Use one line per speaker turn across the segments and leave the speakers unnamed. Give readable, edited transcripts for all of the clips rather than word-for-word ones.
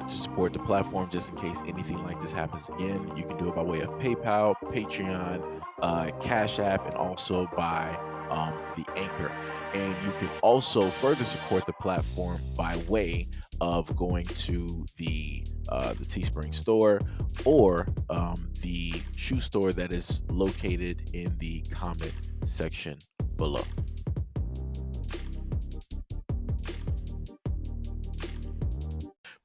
want to support the platform just in case anything like this happens again, you can do it by way of PayPal, Patreon, Cash App, and also by the Anchor. And you can also further support the platform by way of going to the Teespring store or the shoe store that is located in the comment section below.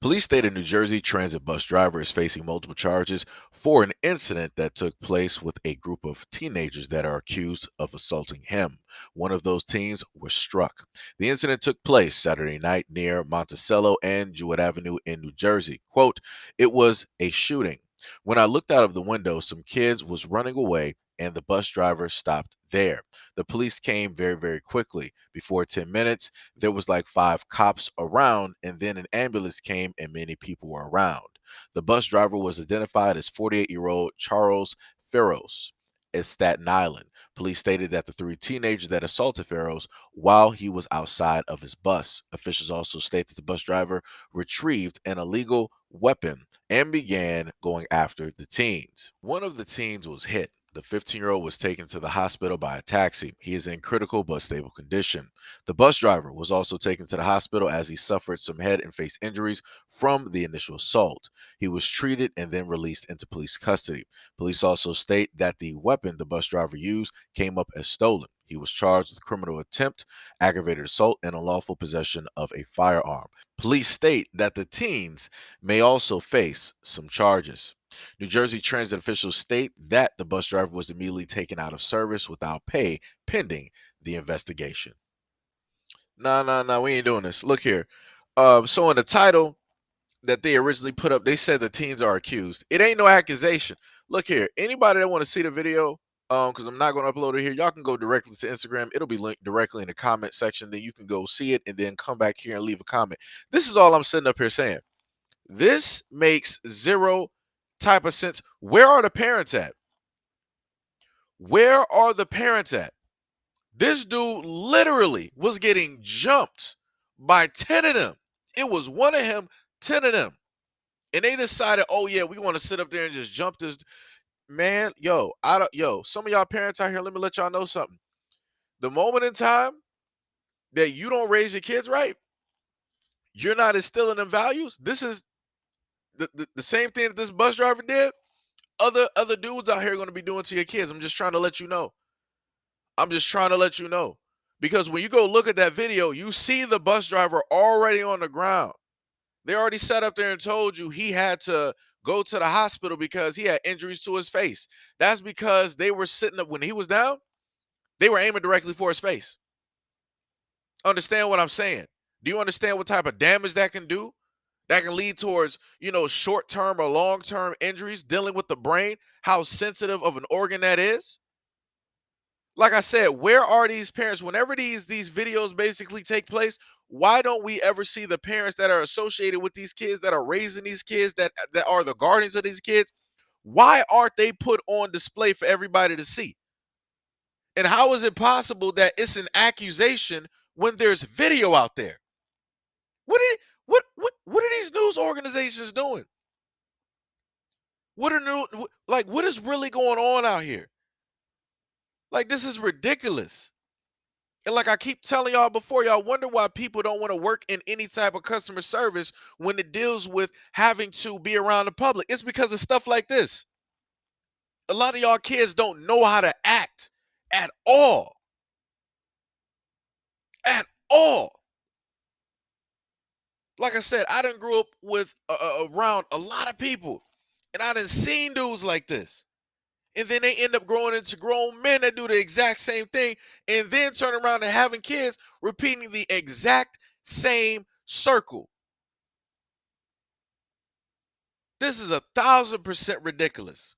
Police state a New Jersey transit bus driver is facing multiple charges for an incident that took place with a group of teenagers that are accused of assaulting him. One of those teens was struck. The incident took place Saturday night near Monticello and Jewett Avenue in New Jersey. Quote, "It was a shooting. When I looked out of the window, some kids was running away and the bus driver stopped there. The police came very, very quickly. Before 10 minutes, there was like 5 cops around, and then an ambulance came and many people were around. The bus driver was identified as 48-year-old Charles Farrows at Staten Island. Police stated that the 3 teenagers that assaulted Farrows while he was outside of his bus. Officials also state that the bus driver retrieved an illegal weapon and began going after the teens. One of the teens was hit. The 15-year-old was taken to the hospital by a taxi. He is in critical but stable condition. The bus driver was also taken to the hospital as he suffered some head and face injuries from the initial assault. He was treated and then released into police custody. Police also state that the weapon the bus driver used came up as stolen. He was charged with criminal attempt, aggravated assault, and unlawful possession of a firearm. Police state that the teens may also face some charges. New Jersey transit officials state that the bus driver was immediately taken out of service without pay pending the investigation. No, no, no, we ain't doing this. Look here. So in the title that they originally put up, they said the teens are accused. It ain't no accusation. Look here. Anybody that want to see the video, because I'm not going to upload it here, y'all can go directly to Instagram. It'll be linked directly in the comment section. Then you can go see it and then come back here and leave a comment. This is all I'm sitting up here saying. This makes zero type of sense. Where are the parents at? Where are the parents at? This dude literally was getting jumped by 10 of them. It was one of him, 10 of them. And they decided, oh yeah, we want to sit up there and just jump this man. Some of y'all parents out here, let me let y'all know something. The moment in time that you don't raise your kids right, you're not instilling them values. This is the same thing that this bus driver did. Other dudes out here are going to be doing to your kids. I'm just trying to let you know. I'm just trying to let you know. Because when you go look at that video, you see the bus driver already on the ground. They already sat up there and told you he had to go to the hospital because he had injuries to his face. That's because they were sitting up when he was down, they were aiming directly for his face. Understand what I'm saying? Do you understand what type of damage that can do? That can lead towards, short-term or long-term injuries dealing with the brain, how sensitive of an organ that is. Like I said, where are these parents whenever these videos basically take place? Why don't we ever see the parents that are associated with these kids, that are raising these kids, that are the guardians of these kids? Why aren't they put on display for everybody to see? And how is it possible that it's an accusation when there's video out there? What are these news organizations doing? What is really going on out here? Like, this is ridiculous. And like I keep telling y'all before, y'all wonder why people don't want to work in any type of customer service when it deals with having to be around the public. It's because of stuff like this. A lot of y'all kids don't know how to act at all. At all. Like I said, I done grew up with around a lot of people, and I done seen dudes like this. And then they end up growing into grown men that do the exact same thing, and then turn around and having kids repeating the exact same circle. This is 1,000% ridiculous.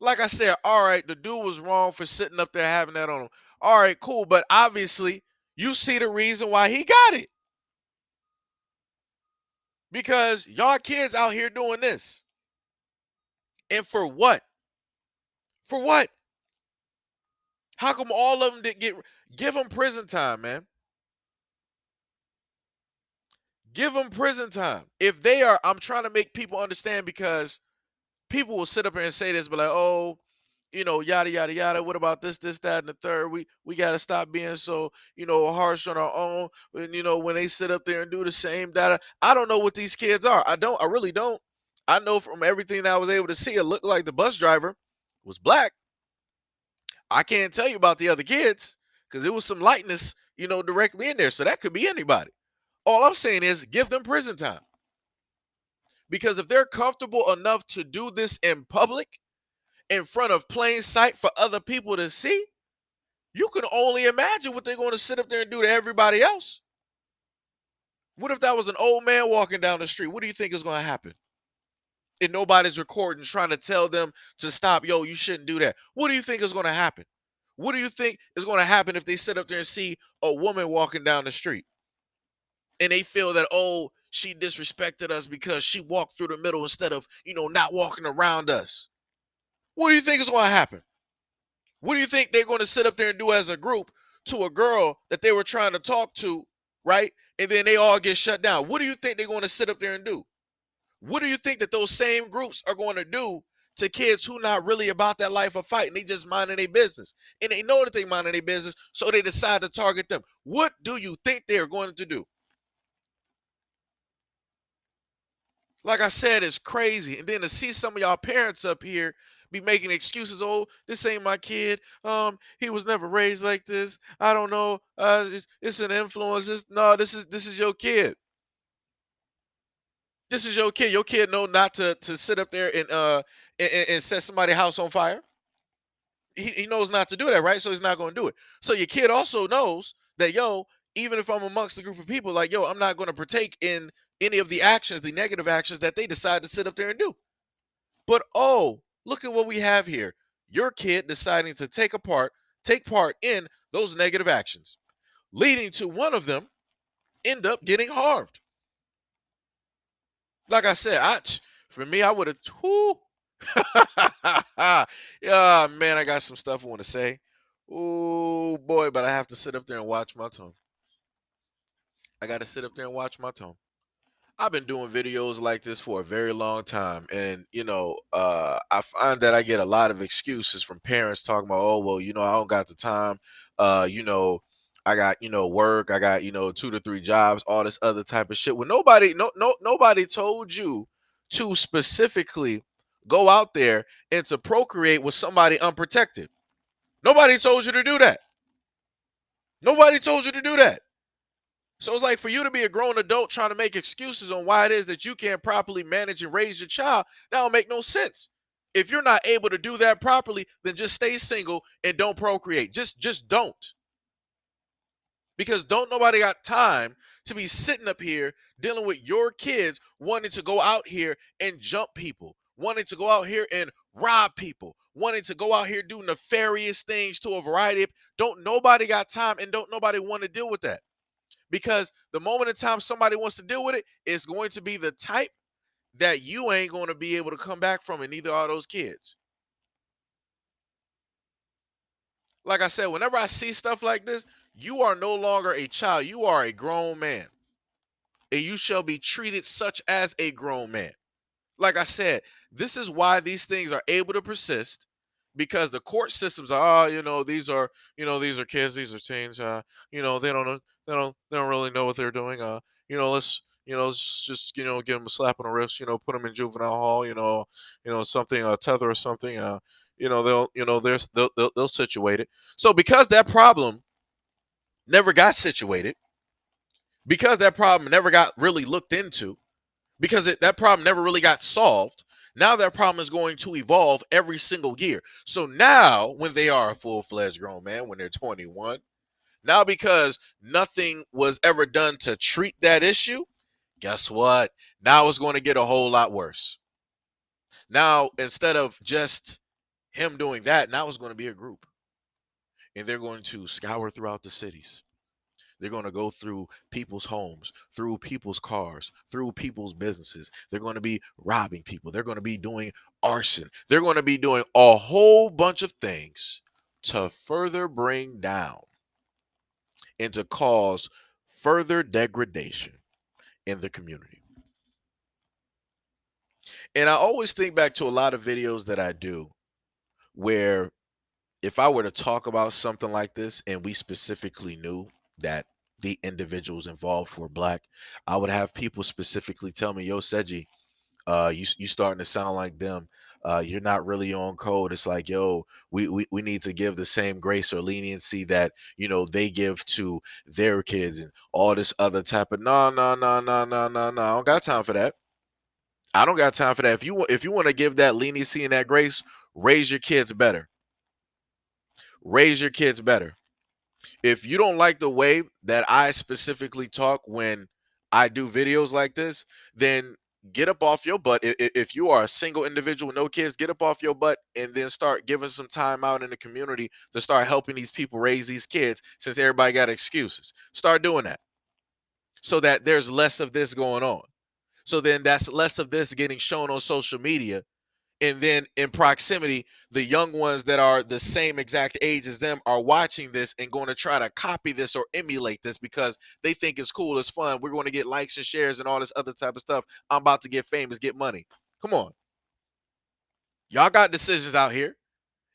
Like I said, all right, the dude was wrong for sitting up there having that on him. All right, cool. But obviously, you see the reason why he got it. Because y'all kids out here doing this. And for what? For what? How come all of them did give them prison time, man? Give them prison time. If they are, I'm trying to make people understand because people will sit up here and say this, but like, oh, yada yada yada. What about this, that, and the third? We got to stop being so, harsh on our own. And when they sit up there and do the same data, I don't know what these kids are. I don't. I really don't. I know from everything that I was able to see, it looked like the bus driver was black. I can't tell you about the other kids because it was some lightness, directly in there. So that could be anybody. All I'm saying is give them prison time. Because if they're comfortable enough to do this in public, in front of plain sight for other people to see, you can only imagine what they're going to sit up there and do to everybody else. What if that was an old man walking down the street? What do you think is going to happen? And nobody's recording, trying to tell them to stop. Yo, you shouldn't do that. What do you think is going to happen? What do you think is going to happen if they sit up there and see a woman walking down the street and they feel that, oh, she disrespected us because she walked through the middle instead of, not walking around us? What do you think is going to happen? What do you think they're going to sit up there and do as a group to a girl that they were trying to talk to, right? And then they all get shut down. What do you think they're going to sit up there and do? What do you think that those same groups are going to do to kids who not really about that life of fighting? They just minding their business. And they know that they minding their business, so they decide to target them. What do you think they're going to do? Like I said, it's crazy. And then to see some of y'all parents up here be making excuses. Oh, this ain't my kid. He was never raised like this. I don't know. It's an influence. No, this is your kid. This is your kid. Your kid know not to sit up there and set somebody's house on fire. He knows not to do that, right? So he's not going to do it. So your kid also knows that, yo, even if I'm amongst a group of people, like, yo, I'm not going to partake in any of the actions, the negative actions that they decide to sit up there and do. But oh, look at what we have here. Your kid deciding to take part in those negative actions, leading to one of them end up getting harmed. Like I said, for me, I would have. Yeah, man, I got some stuff I want to say. Oh boy, but I have to sit up there and watch my tone. I got to sit up there and watch my tone. I've been doing videos like this for a very long time, and I find that I get a lot of excuses from parents talking about, oh, well, I don't got the time, uh, you know, I got work, I got 2 to 3 jobs, all this other type of shit. Well, nobody told you to specifically go out there and to procreate with somebody unprotected. Nobody told you to do that. Nobody told you to do that. So it's like for you to be a grown adult trying to make excuses on why it is that you can't properly manage and raise your child, that don't make no sense. If you're not able to do that properly, then just stay single and don't procreate. Just don't. Because don't nobody got time to be sitting up here dealing with your kids wanting to go out here and jump people, wanting to go out here and rob people, wanting to go out here do nefarious things to a variety of don't nobody got time and don't nobody want to deal with that. Because the moment in time somebody wants to deal with it, it's going to be the type that you ain't going to be able to come back from, and neither are those kids. Like I said, whenever I see stuff like this, you are no longer a child. You are a grown man, and you shall be treated such as a grown man. Like I said, this is why these things are able to persist because the court systems are, these are kids, these are teens, they don't know, they don't really know what they're doing. Let's just, give them a slap on the wrist, put them in juvenile hall, something, a tether or something, they'll situate it. So because that problem never got situated, because that problem never got really looked into, because that problem never really got solved. Now that problem is going to evolve every single year. So now, when they are a full-fledged grown man, when they're 21, now because nothing was ever done to treat that issue, guess what? Now it's going to get a whole lot worse. Now, instead of just him doing that, now it's going to be a group. And they're going to scour throughout the cities. They're going to go through people's homes, through people's cars, through people's businesses. They're going to be robbing people. They're going to be doing arson. They're going to be doing a whole bunch of things to further bring down and to cause further degradation in the community. And I always think back to a lot of videos that I do where if I were to talk about something like this and we specifically knew that the individuals involved were black, I would have people specifically tell me, "Yo, Seiji, you starting to sound like them. You're not really on code." It's like, yo, we need to give the same grace or leniency that they give to their kids and all this other type of no, no, no, no, no, no, no. I don't got time for that. I don't got time for that. If you want to give that leniency and that grace, raise your kids better. Raise your kids better. If you don't like the way that I specifically talk when I do videos like this, then get up off your butt. If you are a single individual with no kids, get up off your butt and then start giving some time out in the community to start helping these people raise these kids since everybody got excuses. Start doing that so that there's less of this going on. So then that's less of this getting shown on social media, and then in proximity, the young ones that are the same exact age as them are watching this and going to try to copy this or emulate this because they think it's cool, it's fun. We're going to get likes and shares and all this other type of stuff. I'm about to get famous, get money. Come on. Y'all got decisions out here.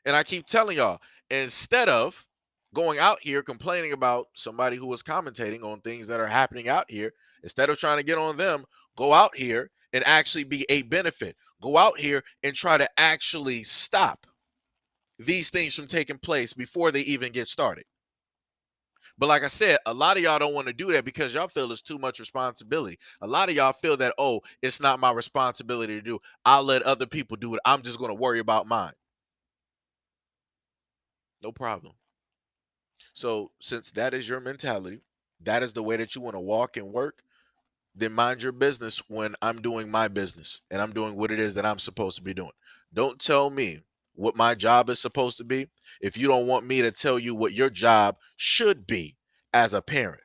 And I keep telling y'all, instead of going out here complaining about somebody who is commentating on things that are happening out here, instead of trying to get on them, go out here and actually be a benefit. Go out here and try to actually stop these things from taking place before they even get started. But like I said, a lot of y'all don't want to do that because y'all feel it's too much responsibility. A lot of y'all feel that, oh, it's not my responsibility to do. I'll let other people do it. I'm just going to worry about mine. No problem. So, since that is your mentality, that is the way that you want to walk and work, then mind your business when I'm doing my business and I'm doing what it is that I'm supposed to be doing. Don't tell me what my job is supposed to be if you don't want me to tell you what your job should be as a parent.